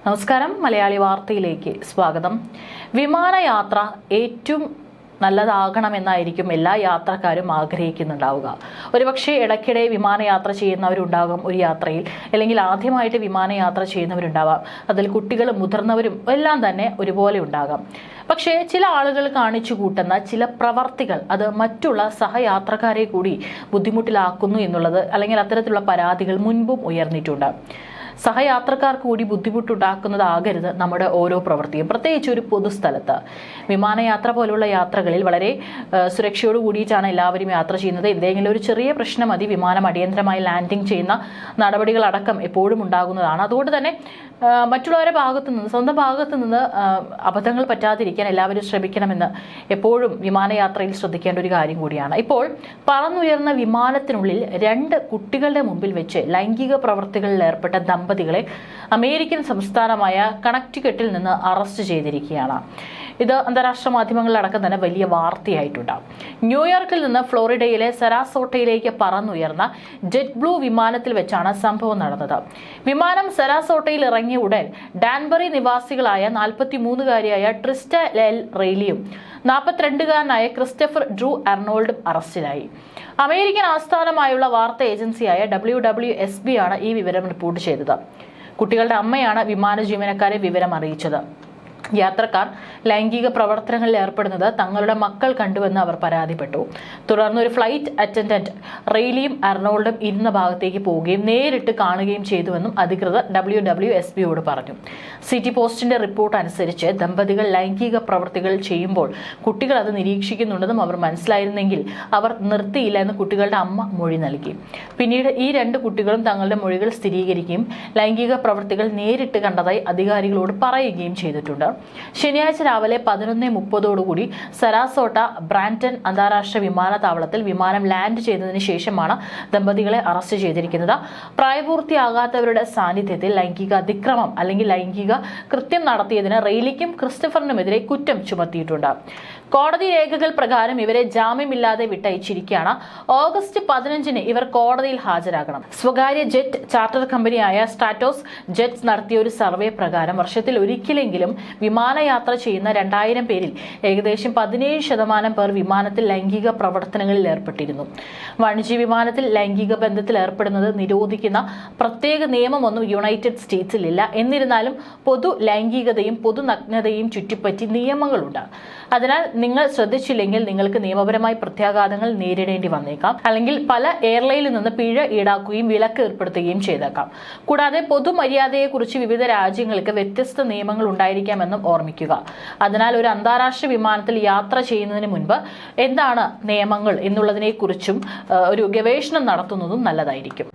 നമസ്കാരം, മലയാളി വാർത്തയിലേക്ക് സ്വാഗതം. വിമാനയാത്ര ഏറ്റവും നല്ലതാകണമെന്നായിരിക്കും എല്ലാ യാത്രക്കാരും ആഗ്രഹിക്കുന്നുണ്ടാവുക. ഒരുപക്ഷെ ഇടയ്ക്കിടെ വിമാനയാത്ര ചെയ്യുന്നവരുണ്ടാകും ഒരു യാത്രയിൽ, അല്ലെങ്കിൽ ആദ്യമായിട്ട് വിമാനയാത്ര ചെയ്യുന്നവരുണ്ടാവാം. അതിൽ കുട്ടികളും മുതിർന്നവരും എല്ലാം തന്നെ ഒരുപോലെ ഉണ്ടാകാം. പക്ഷേ ചില ആളുകൾ കാണിച്ചു കൂട്ടുന്ന ചില പ്രവർത്തികൾ അത് മറ്റുള്ള സഹയാത്രക്കാരെ കൂടി ബുദ്ധിമുട്ടിലാക്കുന്നു എന്നുള്ളത്, അല്ലെങ്കിൽ അത്തരത്തിലുള്ള പരാതികൾ മുൻപും ഉയർന്നിട്ടുണ്ട്. സഹയാത്രക്കാർക്ക് കൂടി ബുദ്ധിമുട്ടുണ്ടാക്കുന്നതാകരുത് നമ്മുടെ ഓരോ പ്രവൃത്തിയും. പ്രത്യേകിച്ച് ഒരു പൊതുസ്ഥലത്ത് വിമാനയാത്ര പോലുള്ള യാത്രകളിൽ വളരെ സുരക്ഷയോട് കൂടിയിട്ടാണ് എല്ലാവരും യാത്ര ചെയ്യുന്നത്. എന്തെങ്കിലും ഒരു ചെറിയ പ്രശ്നം മതി വിമാനം അടിയന്തരമായി ലാൻഡിംഗ് ചെയ്യുന്ന നടപടികളടക്കം എപ്പോഴും ഉണ്ടാകുന്നതാണ്. അതുകൊണ്ട് തന്നെ മറ്റുള്ളവരുടെ ഭാഗത്തു നിന്ന്, സ്വന്തം ഭാഗത്തു നിന്ന് അബദ്ധങ്ങൾ പറ്റാതിരിക്കാൻ എല്ലാവരും ശ്രമിക്കണമെന്ന് എപ്പോഴും വിമാനയാത്രയിൽ ശ്രദ്ധിക്കേണ്ട ഒരു കാര്യം കൂടിയാണ്. ഇപ്പോൾ പറന്നുയർന്ന വിമാനത്തിനുള്ളിൽ 2 കുട്ടികളുടെ മുമ്പിൽ വെച്ച് ലൈംഗിക പ്രവർത്തികളിൽ ഏർപ്പെട്ട ദമ്പതികളെ അമേരിക്കൻ സംസ്ഥാനമായ കണക്റ്റിക്കട്ടിൽ നിന്ന് അറസ്റ്റ് ചെയ്തിരിക്കുകയാണ്. ഇത് അന്താരാഷ്ട്ര മാധ്യമങ്ങളിലടക്കം തന്നെ വലിയ വാർത്തയായിട്ടുണ്ട്. ന്യൂയോർക്കിൽ നിന്ന് ഫ്ലോറിഡയിലെ സരാസോട്ടയിലേക്ക് പറന്നുയർന്ന ജെറ്റ് ബ്ലൂ വിമാനത്തിൽ വെച്ചാണ് സംഭവം നടന്നത്. വിമാനം സരാസോട്ടയിൽ ഇറങ്ങിയ ഉടൻ ഡാൻബറി നിവാസികളായ 43-കാരിയായ ട്രിസ്റ്റ എൽ റെയ്ലിയും 42-കാരനായ ക്രിസ്റ്റഫർ ഡ്രൂ അർണോൾഡും അറസ്റ്റിലായി. അമേരിക്കൻ ആസ്ഥാനമായുള്ള വാർത്താ ഏജൻസിയായ WWSB ആണ് ഈ വിവരം റിപ്പോർട്ട് ചെയ്തത്. കുട്ടികളുടെ അമ്മയാണ് വിമാന ജീവനക്കാരെ വിവരം അറിയിച്ചത്. യാത്രക്കാർ ലൈംഗിക പ്രവർത്തനങ്ങളിൽ ഏർപ്പെടുന്നത് തങ്ങളുടെ മക്കൾ കണ്ടുവെന്ന് അവർ പരാതിപ്പെട്ടു. തുടർന്ന് ഒരു ഫ്ലൈറ്റ് അറ്റൻഡന്റ് റെയ്ലിയും അർണോൾഡും ഇരുന്ന ഭാഗത്തേക്ക് പോവുകയും നേരിട്ട് കാണുകയും ചെയ്തുവെന്നും അധികൃതർ WWSBയോട് പറഞ്ഞു. സിറ്റി പോസ്റ്റിന്റെ റിപ്പോർട്ട് അനുസരിച്ച് ദമ്പതികൾ ലൈംഗിക പ്രവർത്തികൾ ചെയ്യുമ്പോൾ കുട്ടികൾ അത് നിരീക്ഷിക്കുന്നുണ്ടെന്നും അവർ മനസ്സിലായിരുന്നെങ്കിൽ അവർ നിർത്തിയില്ല എന്ന് കുട്ടികളുടെ അമ്മ മൊഴി നൽകി. പിന്നീട് ഈ 2 കുട്ടികളും തങ്ങളുടെ മൊഴികൾ സ്ഥിരീകരിക്കുകയും ലൈംഗിക പ്രവർത്തികൾ നേരിട്ട് കണ്ടതായി അധികാരികളോട് പറയുകയും ചെയ്തിട്ടുണ്ട്. ശനിയാഴ്ച രാവിലെ 11:30 സരാസോട്ട ബ്രാൻറ്റൺ അന്താരാഷ്ട്ര വിമാനത്താവളത്തിൽ വിമാനം ലാൻഡ് ചെയ്തതിനു ശേഷമാണ് ദമ്പതികളെ അറസ്റ്റ് ചെയ്തിരിക്കുന്നത്. പ്രായപൂർത്തിയാകാത്തവരുടെ സാന്നിധ്യത്തിൽ ലൈംഗിക അതിക്രമം അല്ലെങ്കിൽ ലൈംഗിക കൃത്യം നടത്തിയതിന് റെയ്ലിക്കും ക്രിസ്റ്റഫറിനുമെതിരെ കുറ്റം ചുമത്തിയിട്ടുണ്ട്. കോടതി രേഖകൾ പ്രകാരം ഇവരെ ജാമ്യമില്ലാതെ വിട്ടയച്ചിരിക്കുകയാണ്. ഓഗസ്റ്റ് 15-ന് ഇവർ കോടതിയിൽ ഹാജരാകണം. സ്വകാര്യ ജെറ്റ് ചാർട്ടർ കമ്പനിയായ സ്ട്രാറ്റോസ് ജെറ്റ്സ് നടത്തിയ ഒരു സർവേ പ്രകാരം വർഷത്തിൽ ഒരിക്കലെങ്കിലും വിമാനയാത്ര ചെയ്യുന്ന 2000 പേരിൽ ഏകദേശം 17% പേർ വിമാനത്തിൽ ലൈംഗിക പ്രവർത്തനങ്ങളിൽ ഏർപ്പെട്ടിരുന്നു. വാണിജ്യ വിമാനത്തിൽ ലൈംഗിക ബന്ധത്തിൽ ഏർപ്പെടുന്നത് നിരോധിക്കുന്ന പ്രത്യേക നിയമമൊന്നും യുണൈറ്റഡ് സ്റ്റേറ്റ്സിലില്ല. എന്നിരുന്നാലും പൊതു ലൈംഗികതയും പൊതുനഗ്നതയും ചുറ്റിപ്പറ്റി നിയമങ്ങളുണ്ട്. അതിനാൽ നിങ്ങൾ ശ്രദ്ധിച്ചില്ലെങ്കിൽ നിങ്ങൾക്ക് നിയമപരമായി പ്രത്യാഘാതങ്ങൾ നേരിടേണ്ടി വന്നേക്കാം. അല്ലെങ്കിൽ പല എയർലൈനിൽ നിന്ന് പിഴ ഈടാക്കുകയും വിലക്ക് ഏർപ്പെടുത്തുകയും ചെയ്തേക്കാം. കൂടാതെ പൊതുമര്യാദയെക്കുറിച്ച് വിവിധ രാജ്യങ്ങൾക്ക് വ്യത്യസ്ത നിയമങ്ങൾ ഉണ്ടായിരിക്കാമെന്നും ഓർമ്മിക്കുക. അതിനാൽ ഒരു അന്താരാഷ്ട്ര വിമാനത്തിൽ യാത്ര ചെയ്യുന്നതിന് മുൻപ് എന്താണ് നിയമങ്ങൾ എന്നുള്ളതിനെക്കുറിച്ചും ഒരു ഗവേഷണം നടത്തുന്നതും നല്ലതായിരിക്കും.